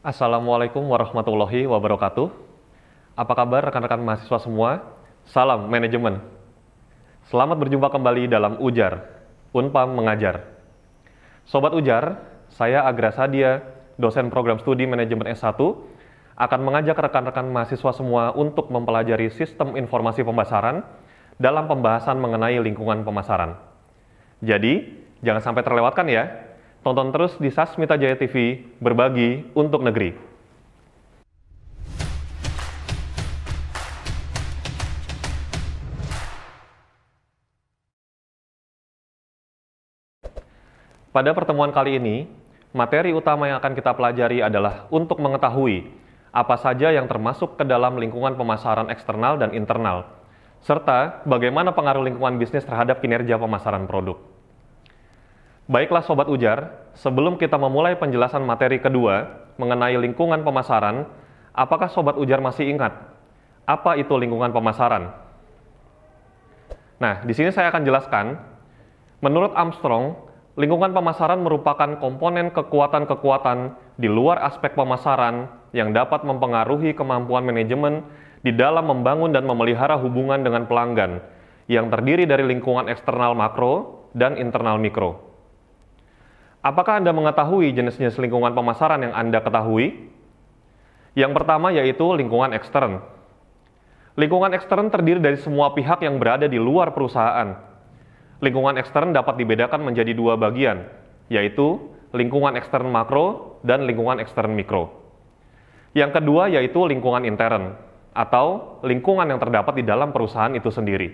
Assalamualaikum warahmatullahi wabarakatuh. Apa kabar rekan-rekan mahasiswa semua? Salam manajemen. Selamat berjumpa kembali dalam Ujar, Unpam Mengajar. Sobat Ujar, saya Agra Sadia, dosen program studi manajemen S1, akan mengajak rekan-rekan mahasiswa semua untuk mempelajari sistem informasi pemasaran dalam pembahasan mengenai lingkungan pemasaran. Jadi, jangan sampai terlewatkan ya. Tonton terus di Sasmita Jaya TV, berbagi untuk negeri. Pada pertemuan kali ini, materi utama yang akan kita pelajari adalah untuk mengetahui apa saja yang termasuk ke dalam lingkungan pemasaran eksternal dan internal, serta bagaimana pengaruh lingkungan bisnis terhadap kinerja pemasaran produk. Baiklah Sobat Ujar, sebelum kita memulai penjelasan materi kedua mengenai lingkungan pemasaran, apakah Sobat Ujar masih ingat apa itu lingkungan pemasaran? Nah, di sini saya akan jelaskan. Menurut Armstrong, lingkungan pemasaran merupakan komponen kekuatan-kekuatan di luar aspek pemasaran yang dapat mempengaruhi kemampuan manajemen di dalam membangun dan memelihara hubungan dengan pelanggan yang terdiri dari lingkungan eksternal makro dan internal mikro. Apakah Anda mengetahui jenis-jenis lingkungan pemasaran yang Anda ketahui? Yang pertama yaitu lingkungan ekstern. Lingkungan ekstern terdiri dari semua pihak yang berada di luar perusahaan. Lingkungan ekstern dapat dibedakan menjadi dua bagian, yaitu lingkungan ekstern makro dan lingkungan ekstern mikro. Yang kedua yaitu lingkungan intern, atau lingkungan yang terdapat di dalam perusahaan itu sendiri.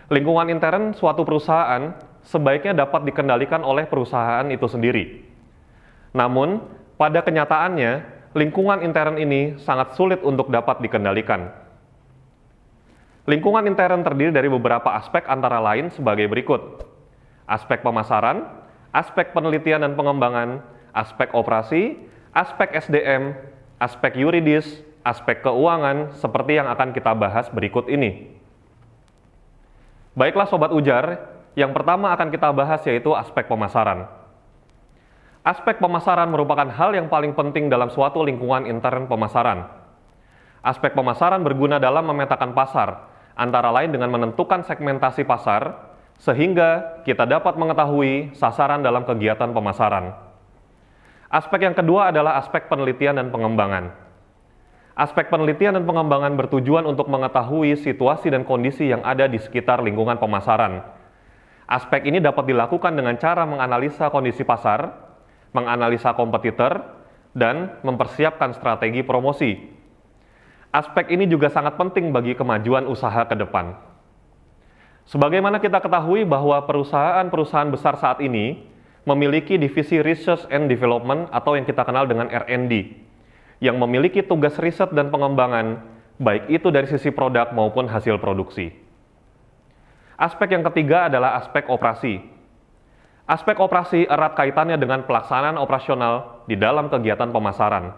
Lingkungan intern suatu perusahaan sebaiknya dapat dikendalikan oleh perusahaan itu sendiri. Namun, pada kenyataannya, lingkungan intern ini sangat sulit untuk dapat dikendalikan. Lingkungan intern terdiri dari beberapa aspek antara lain sebagai berikut. Aspek pemasaran, aspek penelitian dan pengembangan, aspek operasi, aspek SDM, aspek yuridis, aspek keuangan, seperti yang akan kita bahas berikut ini. Baiklah Sobat Ujar, yang pertama akan kita bahas yaitu aspek pemasaran. Aspek pemasaran merupakan hal yang paling penting dalam suatu lingkungan intern pemasaran. Aspek pemasaran berguna dalam memetakan pasar, antara lain dengan menentukan segmentasi pasar, sehingga kita dapat mengetahui sasaran dalam kegiatan pemasaran. Aspek yang kedua adalah aspek penelitian dan pengembangan. Aspek penelitian dan pengembangan bertujuan untuk mengetahui situasi dan kondisi yang ada di sekitar lingkungan pemasaran. Aspek ini dapat dilakukan dengan cara menganalisa kondisi pasar, menganalisa kompetitor, dan mempersiapkan strategi promosi. Aspek ini juga sangat penting bagi kemajuan usaha ke depan. Sebagaimana kita ketahui bahwa perusahaan-perusahaan besar saat ini memiliki divisi Research and Development atau yang kita kenal dengan R&D, yang memiliki tugas riset dan pengembangan, baik itu dari sisi produk maupun hasil produksi. Aspek yang ketiga adalah aspek operasi. Aspek operasi erat kaitannya dengan pelaksanaan operasional di dalam kegiatan pemasaran.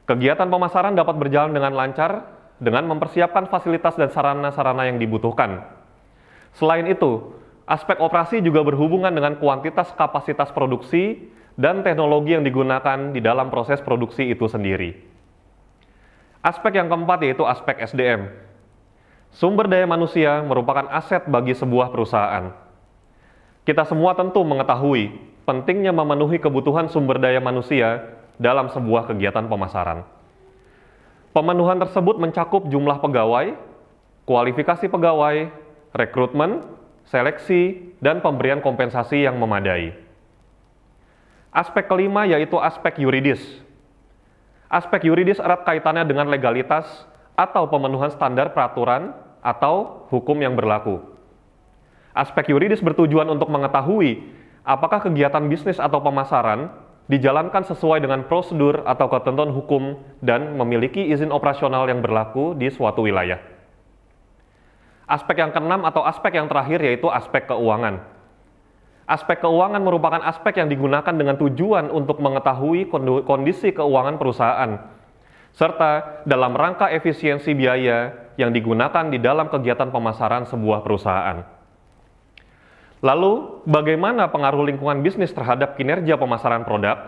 Kegiatan pemasaran dapat berjalan dengan lancar dengan mempersiapkan fasilitas dan sarana-sarana yang dibutuhkan. Selain itu, aspek operasi juga berhubungan dengan kuantitas kapasitas produksi dan teknologi yang digunakan di dalam proses produksi itu sendiri. Aspek yang keempat yaitu aspek SDM. Sumber daya manusia merupakan aset bagi sebuah perusahaan. Kita semua tentu mengetahui pentingnya memenuhi kebutuhan sumber daya manusia dalam sebuah kegiatan pemasaran. Pemenuhan tersebut mencakup jumlah pegawai, kualifikasi pegawai, rekrutmen, seleksi, dan pemberian kompensasi yang memadai. Aspek kelima yaitu aspek yuridis. Aspek yuridis erat kaitannya dengan legalitas atau pemenuhan standar peraturan atau hukum yang berlaku. Aspek yuridis bertujuan untuk mengetahui apakah kegiatan bisnis atau pemasaran dijalankan sesuai dengan prosedur atau ketentuan hukum dan memiliki izin operasional yang berlaku di suatu wilayah. Aspek yang keenam atau aspek yang terakhir yaitu aspek keuangan. Aspek keuangan merupakan aspek yang digunakan dengan tujuan untuk mengetahui kondisi keuangan perusahaan, serta dalam rangka efisiensi biaya yang digunakan di dalam kegiatan pemasaran sebuah perusahaan. Lalu, bagaimana pengaruh lingkungan bisnis terhadap kinerja pemasaran produk?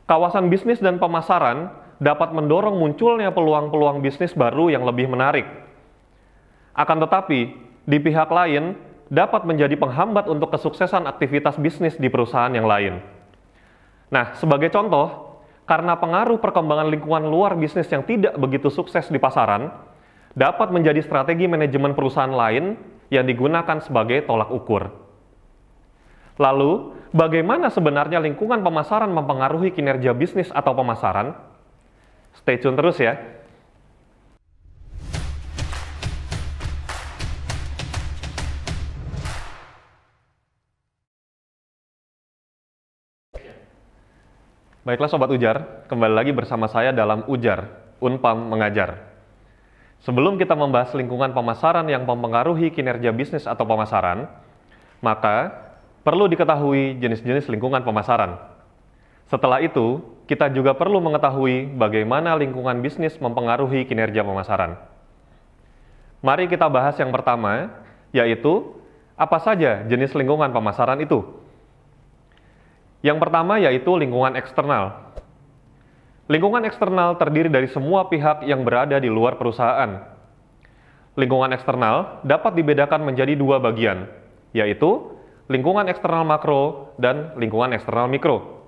Kawasan bisnis dan pemasaran dapat mendorong munculnya peluang-peluang bisnis baru yang lebih menarik. Akan tetapi, di pihak lain dapat menjadi penghambat untuk kesuksesan aktivitas bisnis di perusahaan yang lain. Nah, sebagai contoh, karena pengaruh perkembangan lingkungan luar bisnis yang tidak begitu sukses di pasaran, dapat menjadi strategi manajemen perusahaan lain yang digunakan sebagai tolak ukur. Lalu, bagaimana sebenarnya lingkungan pemasaran mempengaruhi kinerja bisnis atau pemasaran? Stay tune terus ya. Baiklah Sobat Ujar, kembali lagi bersama saya dalam Ujar, Unpam Mengajar. Sebelum kita membahas lingkungan pemasaran yang mempengaruhi kinerja bisnis atau pemasaran, maka perlu diketahui jenis-jenis lingkungan pemasaran. Setelah itu, kita juga perlu mengetahui bagaimana lingkungan bisnis mempengaruhi kinerja pemasaran. Mari kita bahas yang pertama, yaitu apa saja jenis lingkungan pemasaran itu. Yang pertama yaitu lingkungan eksternal. Lingkungan eksternal terdiri dari semua pihak yang berada di luar perusahaan. Lingkungan eksternal dapat dibedakan menjadi dua bagian, yaitu lingkungan eksternal makro dan lingkungan eksternal mikro.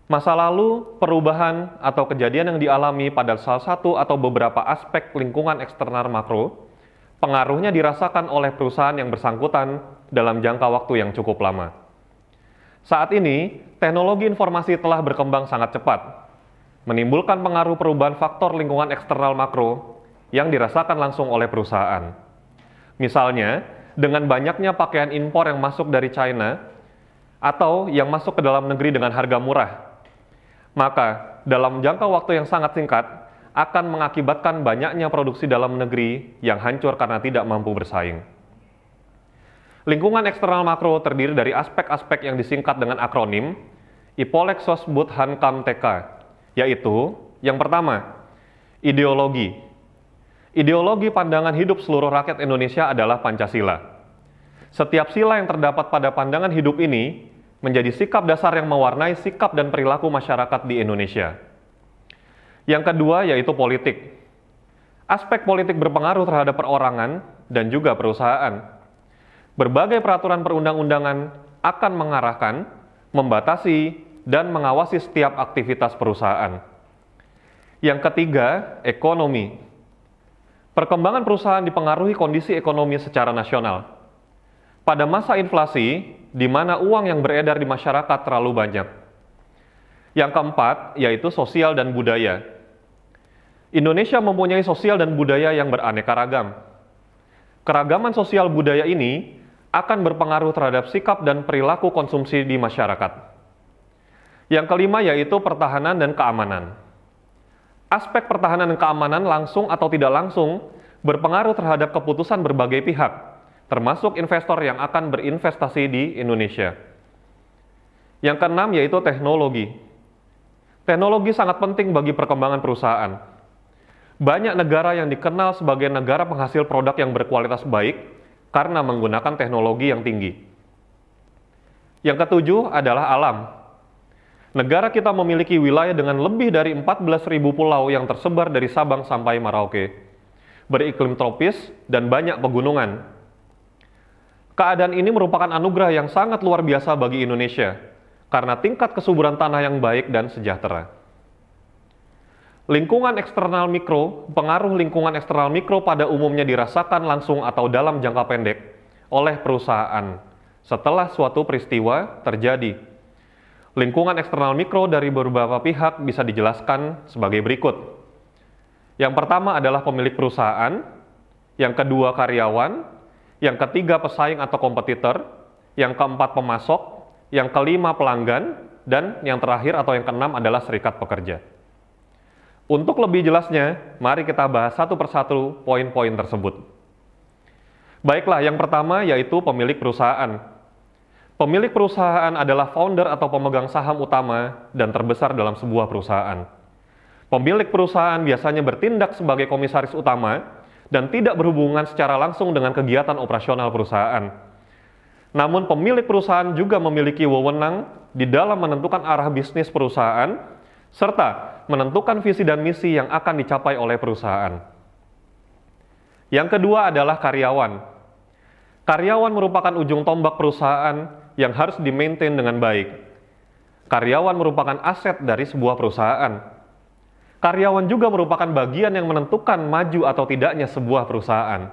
Masa lalu, perubahan atau kejadian yang dialami pada salah satu atau beberapa aspek lingkungan eksternal makro, pengaruhnya dirasakan oleh perusahaan yang bersangkutan dalam jangka waktu yang cukup lama. Saat ini, teknologi informasi telah berkembang sangat cepat, menimbulkan pengaruh perubahan faktor lingkungan eksternal makro yang dirasakan langsung oleh perusahaan. Misalnya, dengan banyaknya pakaian impor yang masuk dari China atau yang masuk ke dalam negeri dengan harga murah, maka dalam jangka waktu yang sangat singkat akan mengakibatkan banyaknya produksi dalam negeri yang hancur karena tidak mampu bersaing. Lingkungan eksternal makro terdiri dari aspek-aspek yang disingkat dengan akronim Ipolek Sosbud Hankam TK, yaitu yang pertama, ideologi. Ideologi pandangan hidup seluruh rakyat Indonesia adalah Pancasila. Setiap sila yang terdapat pada pandangan hidup ini menjadi sikap dasar yang mewarnai sikap dan perilaku masyarakat di Indonesia. Yang kedua yaitu politik. Aspek politik berpengaruh terhadap perorangan dan juga perusahaan. Berbagai peraturan perundang-undangan akan mengarahkan, membatasi, dan mengawasi setiap aktivitas perusahaan. Yang ketiga, ekonomi. Perkembangan perusahaan dipengaruhi kondisi ekonomi secara nasional. Pada masa inflasi, di mana uang yang beredar di masyarakat terlalu banyak. Yang keempat, yaitu sosial dan budaya. Indonesia mempunyai sosial dan budaya yang beraneka ragam. Keragaman sosial budaya ini akan berpengaruh terhadap sikap dan perilaku konsumsi di masyarakat. Yang kelima yaitu pertahanan dan keamanan. Aspek pertahanan dan keamanan langsung atau tidak langsung berpengaruh terhadap keputusan berbagai pihak, termasuk investor yang akan berinvestasi di Indonesia. Yang keenam yaitu teknologi. Teknologi sangat penting bagi perkembangan perusahaan. Banyak negara yang dikenal sebagai negara penghasil produk yang berkualitas baik karena menggunakan teknologi yang tinggi. Yang ketujuh adalah alam. Negara kita memiliki wilayah dengan lebih dari 14.000 pulau yang tersebar dari Sabang sampai Merauke, beriklim tropis dan banyak pegunungan. Keadaan ini merupakan anugerah yang sangat luar biasa bagi Indonesia, karena tingkat kesuburan tanah yang baik dan sejahtera. Lingkungan eksternal mikro, pengaruh lingkungan eksternal mikro pada umumnya dirasakan langsung atau dalam jangka pendek oleh perusahaan setelah suatu peristiwa terjadi. Lingkungan eksternal mikro dari beberapa pihak bisa dijelaskan sebagai berikut. Yang pertama adalah pemilik perusahaan, yang kedua karyawan, yang ketiga pesaing atau kompetitor, yang keempat pemasok, yang kelima pelanggan, dan yang terakhir atau yang keenam adalah serikat pekerja. Untuk lebih jelasnya, mari kita bahas satu persatu poin-poin tersebut. Baiklah, yang pertama yaitu pemilik perusahaan. Pemilik perusahaan adalah founder atau pemegang saham utama dan terbesar dalam sebuah perusahaan. Pemilik perusahaan biasanya bertindak sebagai komisaris utama dan tidak berhubungan secara langsung dengan kegiatan operasional perusahaan. Namun pemilik perusahaan juga memiliki wewenang di dalam menentukan arah bisnis perusahaan, serta menentukan visi dan misi yang akan dicapai oleh perusahaan. Yang kedua adalah karyawan. Karyawan merupakan ujung tombak perusahaan yang harus di-maintain dengan baik. Karyawan merupakan aset dari sebuah perusahaan. Karyawan juga merupakan bagian yang menentukan maju atau tidaknya sebuah perusahaan.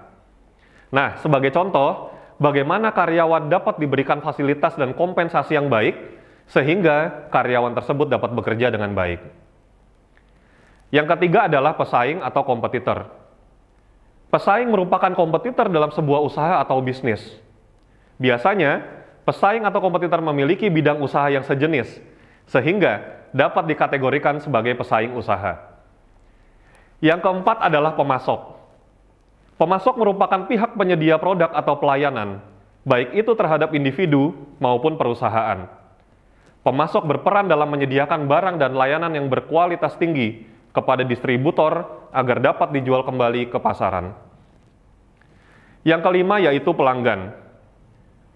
Nah, sebagai contoh, bagaimana karyawan dapat diberikan fasilitas dan kompensasi yang baik, sehingga karyawan tersebut dapat bekerja dengan baik. Yang ketiga adalah pesaing atau kompetitor. Pesaing merupakan kompetitor dalam sebuah usaha atau bisnis. Biasanya, pesaing atau kompetitor memiliki bidang usaha yang sejenis, sehingga dapat dikategorikan sebagai pesaing usaha. Yang keempat adalah pemasok. Pemasok merupakan pihak penyedia produk atau pelayanan, baik itu terhadap individu maupun perusahaan. Pemasok berperan dalam menyediakan barang dan layanan yang berkualitas tinggi kepada distributor agar dapat dijual kembali ke pasaran. Yang kelima yaitu pelanggan.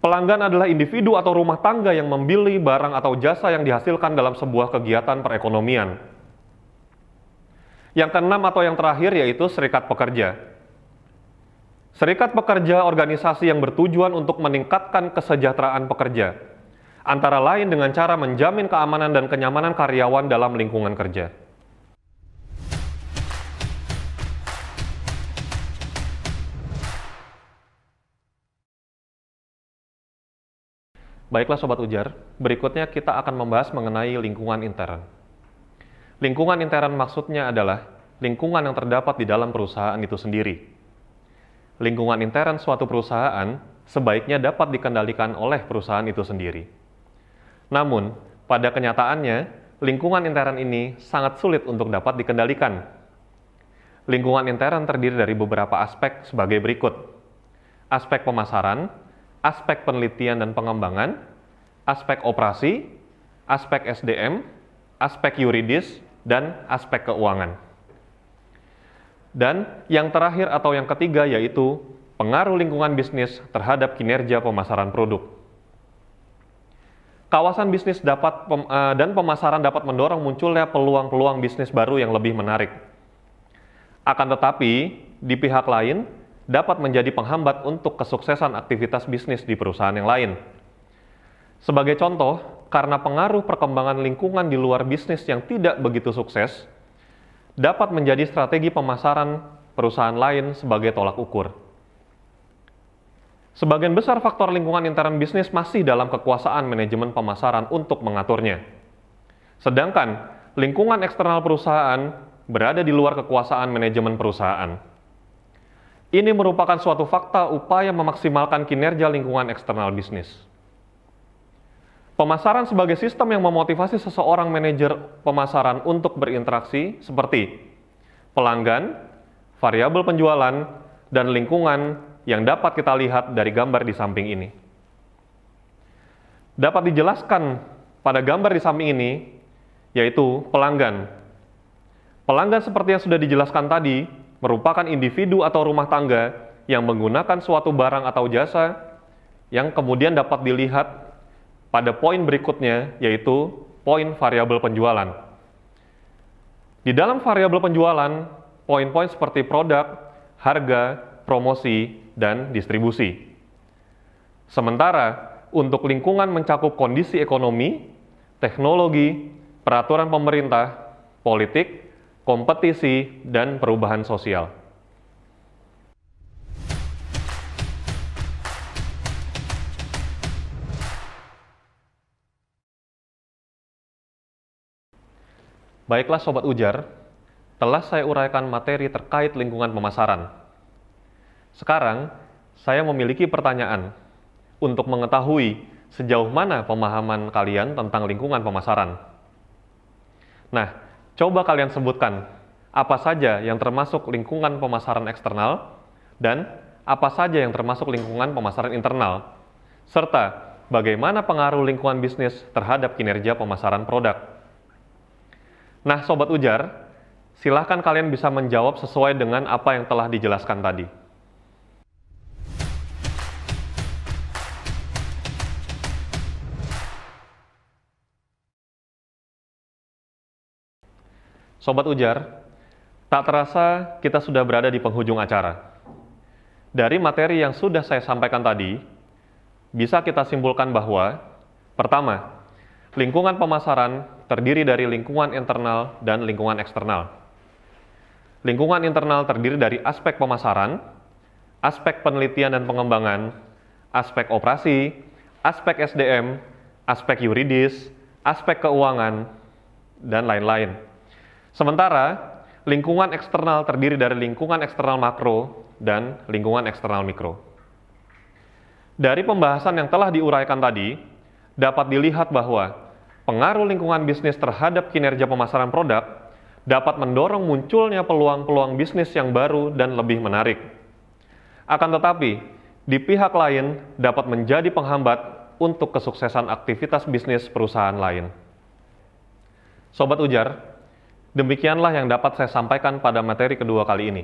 Pelanggan adalah individu atau rumah tangga yang membeli barang atau jasa yang dihasilkan dalam sebuah kegiatan perekonomian. Yang keenam atau yang terakhir yaitu serikat pekerja. Serikat pekerja organisasi yang bertujuan untuk meningkatkan kesejahteraan pekerja, antara lain dengan cara menjamin keamanan dan kenyamanan karyawan dalam lingkungan kerja. Baiklah Sobat Ujar, berikutnya kita akan membahas mengenai lingkungan intern. Lingkungan intern maksudnya adalah lingkungan yang terdapat di dalam perusahaan itu sendiri. Lingkungan intern suatu perusahaan sebaiknya dapat dikendalikan oleh perusahaan itu sendiri. Namun, pada kenyataannya, lingkungan intern ini sangat sulit untuk dapat dikendalikan. Lingkungan intern terdiri dari beberapa aspek sebagai berikut. Aspek pemasaran, aspek penelitian dan pengembangan, aspek operasi, aspek SDM, aspek yuridis, dan aspek keuangan. Dan yang terakhir atau yang ketiga yaitu pengaruh lingkungan bisnis terhadap kinerja pemasaran produk. Kawasan bisnis dan pemasaran dapat mendorong munculnya peluang-peluang bisnis baru yang lebih menarik. Akan tetapi, di pihak lain, dapat menjadi penghambat untuk kesuksesan aktivitas bisnis di perusahaan yang lain. Sebagai contoh, karena pengaruh perkembangan lingkungan di luar bisnis yang tidak begitu sukses, dapat menjadi strategi pemasaran perusahaan lain sebagai tolak ukur. Sebagian besar faktor lingkungan intern bisnis masih dalam kekuasaan manajemen pemasaran untuk mengaturnya. Sedangkan lingkungan eksternal perusahaan berada di luar kekuasaan manajemen perusahaan. Ini merupakan suatu fakta upaya memaksimalkan kinerja lingkungan eksternal bisnis. Pemasaran sebagai sistem yang memotivasi seseorang manajer pemasaran untuk berinteraksi seperti pelanggan, variabel penjualan, dan lingkungan yang dapat kita lihat dari gambar di samping ini. Dapat dijelaskan pada gambar di samping ini, yaitu pelanggan. Pelanggan seperti yang sudah dijelaskan tadi, merupakan individu atau rumah tangga yang menggunakan suatu barang atau jasa yang kemudian dapat dilihat pada poin berikutnya, yaitu poin variabel penjualan. Di dalam variabel penjualan, poin-poin seperti produk, harga, promosi, dan distribusi. Sementara, untuk lingkungan mencakup kondisi ekonomi, teknologi, peraturan pemerintah, politik, kompetisi, dan perubahan sosial. Baiklah Sobat Ujar, telah saya uraikan materi terkait lingkungan pemasaran. Sekarang, saya memiliki pertanyaan untuk mengetahui sejauh mana pemahaman kalian tentang lingkungan pemasaran. Nah, coba kalian sebutkan apa saja yang termasuk lingkungan pemasaran eksternal dan apa saja yang termasuk lingkungan pemasaran internal, serta bagaimana pengaruh lingkungan bisnis terhadap kinerja pemasaran produk. Nah, Sobat Ujar, silahkan kalian bisa menjawab sesuai dengan apa yang telah dijelaskan tadi. Sobat Ujar, tak terasa kita sudah berada di penghujung acara. Dari materi yang sudah saya sampaikan tadi, bisa kita simpulkan bahwa, pertama, lingkungan pemasaran terdiri dari lingkungan internal dan lingkungan eksternal. Lingkungan internal terdiri dari aspek pemasaran, aspek penelitian dan pengembangan, aspek operasi, aspek SDM, aspek yuridis, aspek keuangan, dan lain-lain. Sementara, lingkungan eksternal terdiri dari lingkungan eksternal makro dan lingkungan eksternal mikro. Dari pembahasan yang telah diuraikan tadi, dapat dilihat bahwa pengaruh lingkungan bisnis terhadap kinerja pemasaran produk dapat mendorong munculnya peluang-peluang bisnis yang baru dan lebih menarik. Akan tetapi, di pihak lain dapat menjadi penghambat untuk kesuksesan aktivitas bisnis perusahaan lain. Sobat Ujar, demikianlah yang dapat saya sampaikan pada materi kedua kali ini.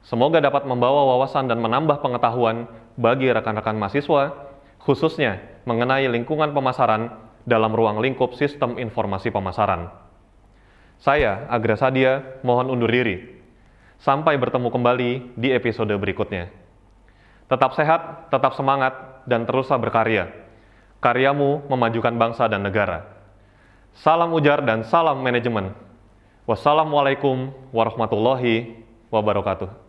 Semoga dapat membawa wawasan dan menambah pengetahuan bagi rekan-rekan mahasiswa, khususnya mengenai lingkungan pemasaran dalam ruang lingkup sistem informasi pemasaran. Saya, Agra Sadia, mohon undur diri. Sampai bertemu kembali di episode berikutnya. Tetap sehat, tetap semangat, dan teruslah berkarya. Karyamu memajukan bangsa dan negara. Salam ujar dan salam manajemen. Wassalamualaikum warahmatullahi wabarakatuh.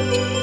Thank you.